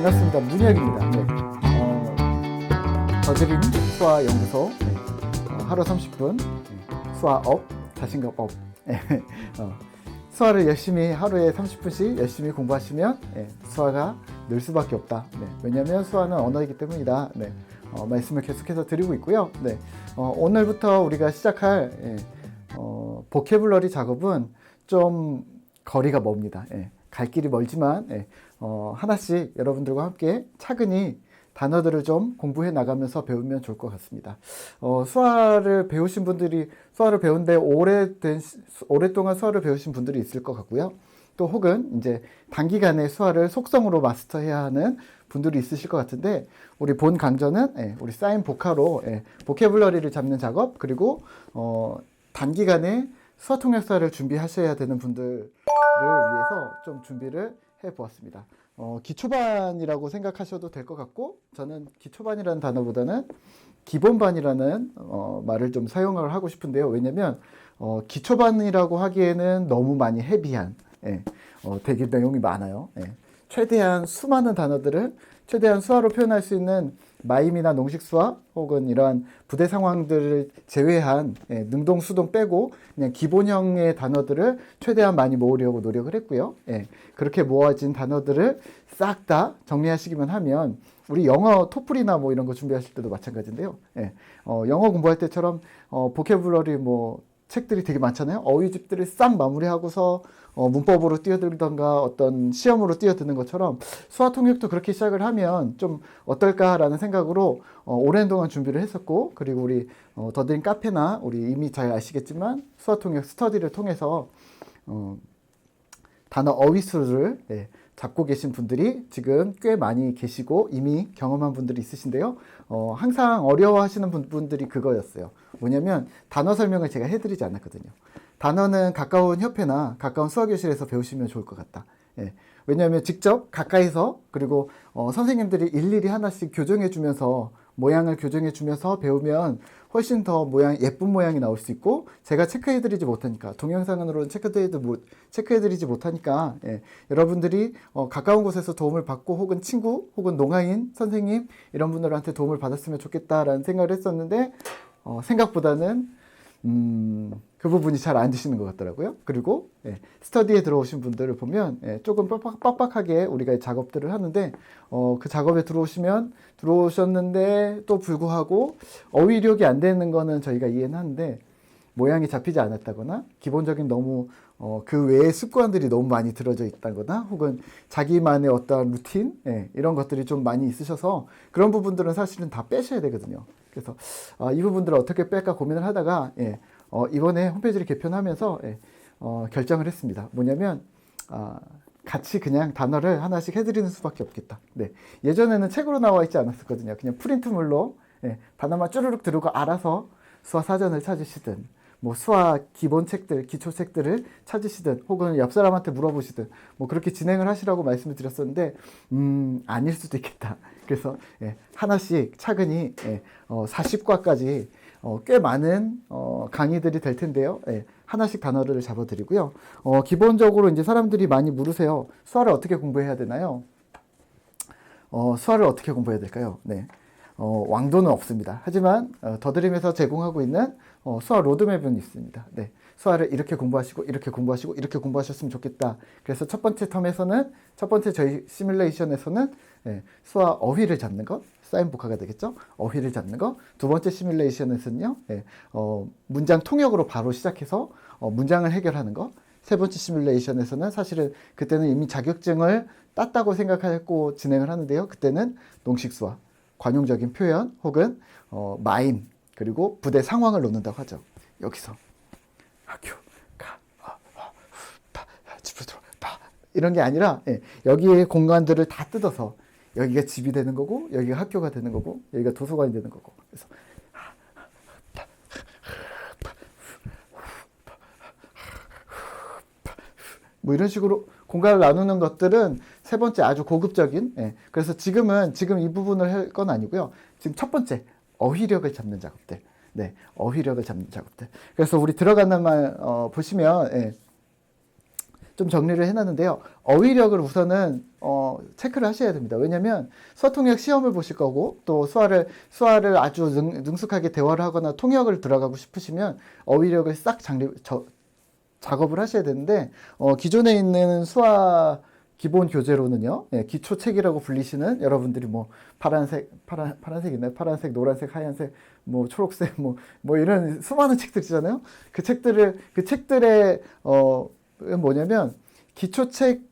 반갑습니다. 문혁입니다. 네. 더드림 수화연구소 하루 30분 수화업, 자신감 업. 수화를 열심히 하루에 30분씩 열심히 공부하시면 수화가 늘 수밖에 없다. 왜냐하면 수화는 언어이기 때문이다. 말씀을 계속해서 드리고 있고요. 오늘부터 우리가 시작할 보캐블러리 작업은 좀 거리가 멉니다. 갈 길이 멀지만 하나씩 여러분들과 함께 차근히 단어들을 좀 공부해 나가면서 배우면 좋을 것 같습니다. 수화를 배우신 분들이 수화를 배운데 오랫동안 수화를 배우신 분들이 있을 것 같고요. 또 혹은 이제 단기간에 수화를 속성으로 마스터해야 하는 분들이 있으실 것 같은데, 우리 본 강좌는 우리 사인 보카로 보캐블러리를 잡는 작업, 그리고 단기간에 수화 통역사를 준비하셔야 되는 분들을 위해서 좀 준비를 해 보았습니다. 기초반이라고 생각하셔도 될 것 같고, 저는 기초반이라는 단어보다는 기본반이라는 말을 좀 사용을 하고 싶은데요. 왜냐면 기초반이라고 하기에는 너무 많이 헤비한 되게 내용이 많아요. 최대한 수많은 단어들을 최대한 수화로 표현할 수 있는 마임이나 농식수화 혹은 이러한 부대 상황들을 제외한 능동, 수동 빼고 그냥 기본형의 단어들을 최대한 많이 모으려고 노력을 했고요. 그렇게 모아진 단어들을 싹 다 정리하시기만 하면, 우리 영어 토플이나 뭐 이런 거 준비하실 때도 마찬가지인데요. 영어 공부할 때처럼 보캐블러리 뭐 책들이 되게 많잖아요. 어휘집들을 싹 마무리하고서 문법으로 뛰어들던가 어떤 시험으로 뛰어드는 것처럼 수화 통역도 그렇게 시작을 하면 좀 어떨까라는 생각으로 오랜 동안 준비를 했었고, 그리고 우리 더드림 카페나 우리 이미 잘 아시겠지만 수화 통역 스터디를 통해서 단어 어휘수를 잡고 계신 분들이 지금 꽤 많이 계시고 이미 경험한 분들이 있으신데요. 항상 어려워하시는 분들이 그거였어요. 뭐냐면 단어 설명을 제가 해드리지 않았거든요. 단어는 가까운 협회나 가까운 수화교실에서 배우시면 좋을 것 같다. 왜냐하면 직접 가까이서, 그리고 선생님들이 일일이 하나씩 교정해 주면서, 모양을 교정해 주면서 배우면 훨씬 더 예쁜 모양이 나올 수 있고, 제가 체크해드리지 못하니까, 동영상으로는 체크해드리지 못하니까 여러분들이 가까운 곳에서 도움을 받고, 혹은 친구 혹은 농아인 선생님 이런 분들한테 도움을 받았으면 좋겠다라는 생각을 했었는데, 생각보다는 그 부분이 잘 안 되시는 것 같더라고요. 그리고 스터디에 들어오신 분들을 보면 조금 빡빡하게 우리가 작업들을 하는데, 그 작업에 들어오셨는데 또 불구하고 어휘력이 안 되는 거는 저희가 이해는 하는데, 모양이 잡히지 않았다거나 기본적인 너무 그 외의 습관들이 너무 많이 들어져 있다거나, 혹은 자기만의 어떤 루틴 이런 것들이 좀 많이 있으셔서 그런 부분들은 사실은 다 빼셔야 되거든요. 그래서 이 부분들을 어떻게 뺄까 고민을 하다가 이번에 홈페이지를 개편하면서 결정을 했습니다. 뭐냐면 같이 그냥 단어를 하나씩 해드리는 수밖에 없겠다. 예전에는 책으로 나와 있지 않았었거든요. 그냥 프린트물로 단어만 쭈르륵 들고 알아서 수화 사전을 찾으시든, 뭐 수화 기본 책들, 기초 책들을 찾으시든, 혹은 옆 사람한테 물어보시든, 뭐 그렇게 진행을 하시라고 말씀을 드렸었는데, 아닐 수도 있겠다. 그래서 하나씩 차근히 40과까지 꽤 많은 강의들이 될 텐데요. 하나씩 단어를 잡아드리고요. 기본적으로 이제 사람들이 많이 물으세요. 수화를 어떻게 공부해야 되나요? 수화를 어떻게 공부해야 될까요? 왕도는 없습니다. 하지만 더드림에서 제공하고 있는 수화 로드맵은 있습니다. 수화를 이렇게 공부하시고 이렇게 공부하시고 이렇게 공부하셨으면 좋겠다. 그래서 첫 번째 저희 시뮬레이션에서는 수화 어휘를 잡는 것, 사인 복화가 되겠죠. 어휘를 잡는 것. 두 번째 시뮬레이션에서는요, 문장 통역으로 바로 시작해서 문장을 해결하는 것. 세 번째 시뮬레이션에서는 사실은 그때는 이미 자격증을 땄다고 생각하고 진행을 하는데요. 그때는 농식수화, 관용적인 표현 혹은 마임, 그리고 부대 상황을 놓는다고 하죠. 여기서 학교 가 집으로 들어와 이런 게 아니라 여기에 공간들을 다 뜯어서 여기가 집이 되는 거고, 여기가 학교가 되는 거고, 여기가 도서관이 되는 거고. 그래서 뭐 이런 식으로 공간을 나누는 것들은 세 번째 아주 고급적인, 그래서 지금 이 부분을 할 건 아니고요. 지금 첫 번째 어휘력을 잡는 작업들. 어휘력을 잡는 작업들. 그래서 우리 들어가는 말 보시면 좀 정리를 해놨는데요. 어휘력을 우선은 체크를 하셔야 됩니다. 왜냐하면 수화 통역 시험을 보실 거고 또 수화를 아주 능숙하게 대화를 하거나 통역을 들어가고 싶으시면 어휘력을 싹 작업을 하셔야 되는데 기존에 있는 수화 기본 교재로는요, 예, 기초책이라고 불리시는 여러분들이 뭐 파란색 있나요? 파란색, 노란색, 하얀색, 뭐 초록색, 뭐 이런 수많은 책들 있잖아요. 그 책들의 뭐냐면 기초책이라고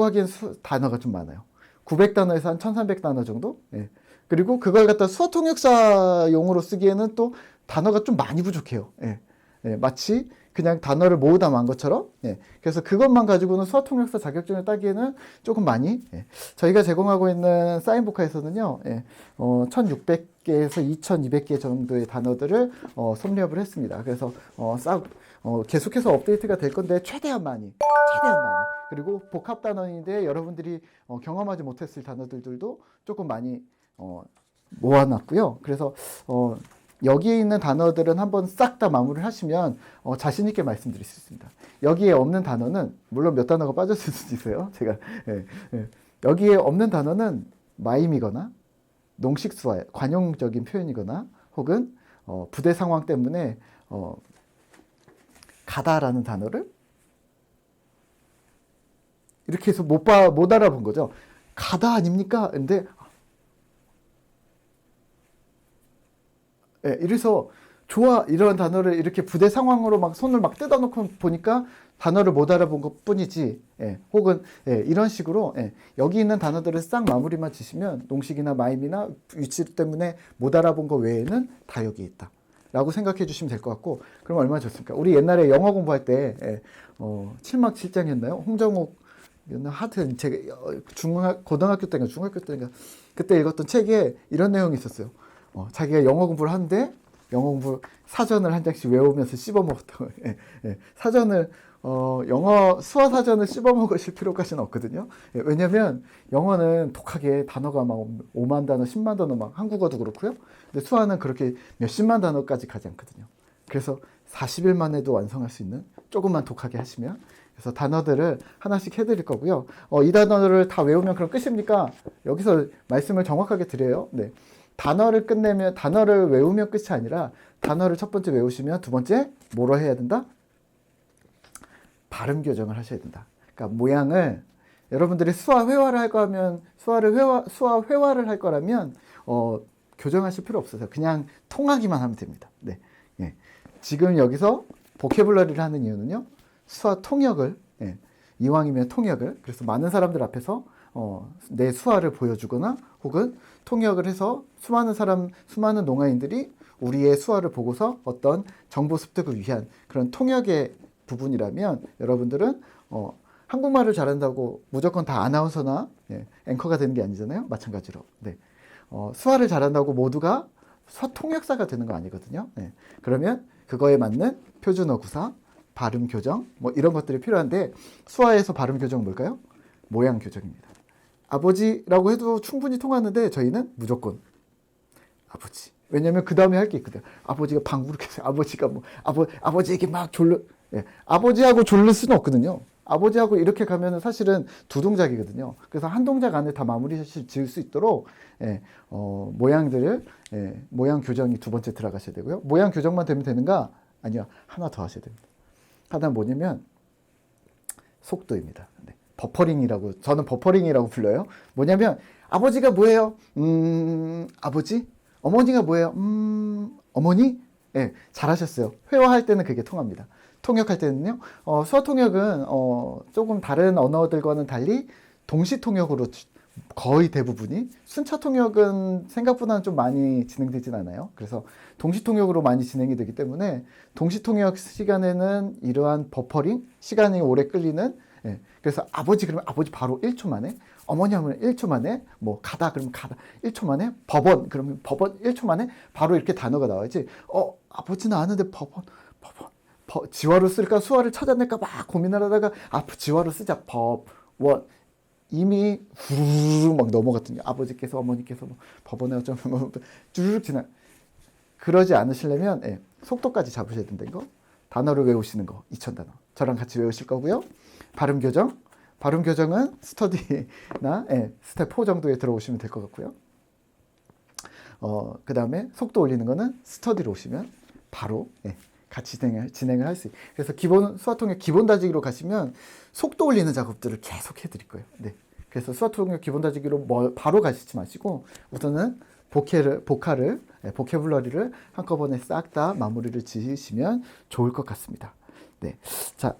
하기엔 단어가 좀 많아요. 900단어에서 한 1300단어 정도? 예. 그리고 그걸 갖다 수어통역사용으로 쓰기에는 또 단어가 좀 많이 부족해요. 예. 예, 마치 그냥 단어를 모으다 만 것처럼. 예. 그래서 그것만 가지고는 수어통역사 자격증을 따기에는 조금 많이. 예. 저희가 제공하고 있는 사인북카에서는요, 예. 1600개에서 2200개 정도의 단어들을 섭렵을 했습니다. 그래서 계속해서 업데이트가 될 건데 최대한 많이. 그리고 복합 단어인데 여러분들이 경험하지 못했을 단어들도 조금 많이 모아놨고요. 그래서 여기에 있는 단어들은 한번 싹 다 마무리를 하시면 자신 있게 말씀드릴 수 있습니다. 여기에 없는 단어는 물론 몇 단어가 빠졌을 수도 있어요. 제가 여기에 없는 단어는 마임이거나 농식수화, 관용적인 표현이거나 혹은 부대 상황 때문에 가다라는 단어를 이렇게 해서 못 알아본 거죠. 가다 아닙니까? 근데 예, 이래서 이런 단어를 이렇게 부대 상황으로 막 손을 막 뜯어놓고 보니까 단어를 못 알아본 것 뿐이지, 예, 혹은 이런 식으로 여기 있는 단어들을 싹 마무리만 지시면 농식이나 마임이나 위치 때문에 못 알아본 것 외에는 다 여기 있다 라고 생각해 주시면 될 것 같고, 그럼 얼마나 좋습니까? 우리 옛날에 영어 공부할 때 7막 7장이었나요? 홍정욱 하여튼 제가 고등학교 때인가 중학교 때인가 그때 읽었던 책에 이런 내용이 있었어요. 자기가 영어 공부를 하는데 영어 공부 사전을 한 장씩 외우면서 씹어먹었다고. 사전을 영어 수화 사전을 씹어먹으실 필요까지는 없거든요. 왜냐하면 영어는 독하게 단어가 막 5만 단어, 10만 단어 막 한국어도 그렇고요. 근데 수화는 그렇게 몇십만 단어까지 가지 않거든요. 그래서 40일 만에도 완성할 수 있는 조금만 독하게 하시면. 그래서 단어들을 하나씩 해드릴 거고요. 이 단어를 다 외우면 그럼 끝입니까? 여기서 말씀을 정확하게 드려요. 네. 단어를 외우면 끝이 아니라 단어를 첫 번째 외우시면 두 번째 뭐로 해야 된다? 발음 교정을 하셔야 된다. 그러니까 모양을 여러분들이 수화 회화를 할 거면 수화 회화를 할 거라면 교정하실 필요 없어요. 그냥 통하기만 하면 됩니다. 네. 예. 지금 여기서 보캐블러리를 하는 이유는요. 수화 통역을 이왕이면 통역을 그래서 많은 사람들 앞에서 내 수화를 보여주거나 혹은 통역을 해서 수많은 농아인들이 우리의 수화를 보고서 어떤 정보 습득을 위한 그런 통역의 부분이라면 여러분들은 한국말을 잘한다고 무조건 다 아나운서나 앵커가 되는 게 아니잖아요. 마찬가지로. 네. 수화를 잘한다고 모두가 수화통역사가 되는 거 아니거든요. 네. 그러면 그거에 맞는 표준어 구사, 발음 교정 뭐 이런 것들이 필요한데 수화에서 발음 교정은 뭘까요? 모양 교정입니다. 아버지라고 해도 충분히 통하는데 저희는 무조건 아버지. 왜냐면 그 다음에 할 게 있거든요. 아버지가 방구를 켜서 아버지가 아버지에게 막 아버지하고 졸릴 수는 없거든요. 아버지하고 이렇게 가면은 사실은 두 동작이거든요. 그래서 한 동작 안에 다 마무리 지을 수 있도록 모양들을 모양 교정이 두 번째 들어가셔야 되고요. 모양 교정만 되면 되는가? 아니요. 하나 더 하셔야 됩니다. 하나는 뭐냐면 속도입니다. 네. 저는 버퍼링이라고 불러요. 뭐냐면 아버지가 뭐예요? 아버지? 어머니가 뭐예요? 어머니? 네, 잘하셨어요. 회화할 때는 그게 통합니다. 통역할 때는요. 수화 통역은 조금 다른 언어들과는 달리 동시 통역으로 거의 대부분이, 순차 통역은 생각보다는 좀 많이 진행되진 않아요. 그래서 동시 통역으로 많이 진행이 되기 때문에 동시 통역 시간에는 이러한 버퍼링 시간이 오래 끌리는, 그래서 아버지 그러면 아버지 바로 1초 만에, 어머니 하면 1초 만에, 뭐 가다 그러면 가다 1초 만에, 법원 그러면 법원 1초 만에 바로 이렇게 단어가 나와야지. 아버지는 아는데 법원 지화로 쓸까 수화를 찾아낼까 막 고민을 하다가 지화로 쓰자. 법원 이미 후루룩 막 넘어갔거든요. 아버지께서 어머니께서 뭐 법원에 어쩌면 쭈르륵 지나. 그러지 않으시려면 속도까지 잡으셔야 된다는 거. 단어를 외우시는 거 2000단어. 저랑 같이 외우실 거고요. 발음 교정은 스터디나 스텝 4 정도에 들어오시면 될 것 같고요. 그 다음에 속도 올리는 거는 스터디로 오시면 바로 같이 진행을 할 수 있어요. 그래서 수화통역 기본 다지기로 가시면 속도 올리는 작업들을 계속 해드릴 거예요. 네. 그래서 수화통역 기본 다지기로 바로 가시지 마시고 우선은 보캐블러리를 한꺼번에 싹 다 마무리를 지으시면 좋을 것 같습니다. 네. 자,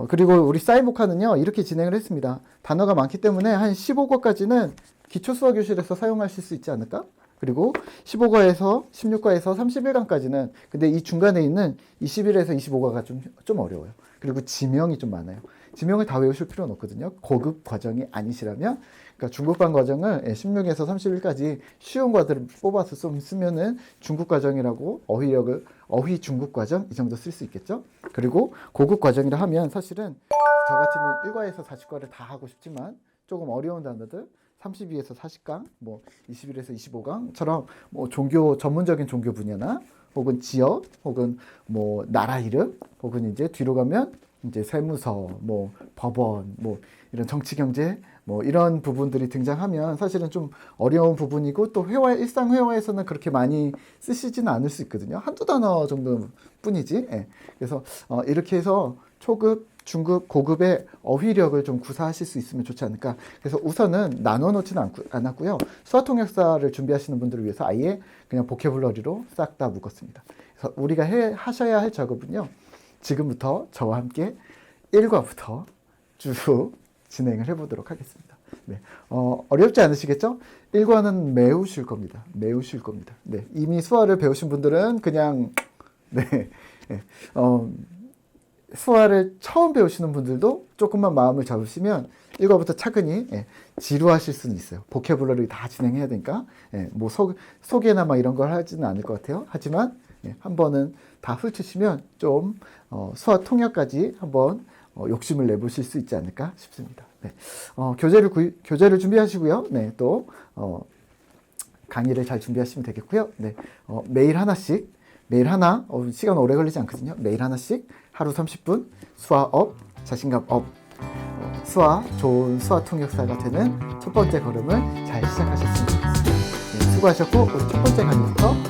그리고 우리 사이보카는요, 이렇게 진행을 했습니다. 단어가 많기 때문에 한 15과까지는 기초 수화 교실에서 사용하실 수 있지 않을까? 그리고 15과에서 16과에서 31강까지는 근데 이 중간에 있는 21에서 25과가 좀 어려워요. 그리고 지명이 좀 많아요. 지명을 다 외우실 필요는 없거든요. 고급 과정이 아니시라면 그러니까 중국반 과정을 16에서 31까지 쉬운 과들을 뽑아서 좀 쓰면은 중국 과정이라고 어휘 중국 과정 이 정도 쓸 수 있겠죠. 그리고 고급 과정이라 하면 사실은 저 같으면 1과에서 40과를 다 하고 싶지만 조금 어려운 단어들 32에서 40강, 뭐 21에서 25강처럼 뭐 전문적인 종교 분야나 혹은 지역, 혹은 뭐 나라 이름, 혹은 이제 뒤로 가면 이제 세무서, 뭐 법원, 뭐 이런 정치 경제, 뭐 이런 부분들이 등장하면 사실은 좀 어려운 부분이고 또 일상 회화에서는 그렇게 많이 쓰시지는 않을 수 있거든요. 한두 단어 정도 뿐이지. 그래서 이렇게 해서 초급, 중급, 고급의 어휘력을 좀 구사하실 수 있으면 좋지 않을까. 그래서 우선은 나눠놓지는 않았고요. 수화통역사를 준비하시는 분들을 위해서 아예 그냥 보캐블러리로 싹 다 묶었습니다. 그래서 우리가 하셔야 할 작업은요. 지금부터 저와 함께 1과부터 쭉 진행을 해보도록 하겠습니다. 네. 어렵지 않으시겠죠? 1과는 매우 쉴 겁니다. 매우 쉴 겁니다. 네. 이미 수화를 배우신 분들은 그냥 수화를 처음 배우시는 분들도 조금만 마음을 잡으시면 1과부터 차근히 지루하실 수는 있어요. 보캐블러리 다 진행해야 되니까 뭐 소개나 막 이런 걸 하지는 않을 것 같아요. 하지만 한 번은 다 훑으시면 좀 수화 통역까지 한번 욕심을 내보실 수 있지 않을까 싶습니다. 네. 교재를 준비하시고요. 네, 또 강의를 잘 준비하시면 되겠고요. 네, 매일 하나, 시간 오래 걸리지 않거든요. 매일 하나씩 하루 30분 수화업, 자신감업, 좋은 수화 통역사가 되는 첫 번째 걸음을 잘 시작하셨으면 좋겠습니다. 네, 수고하셨고 우리 첫 번째 강의부터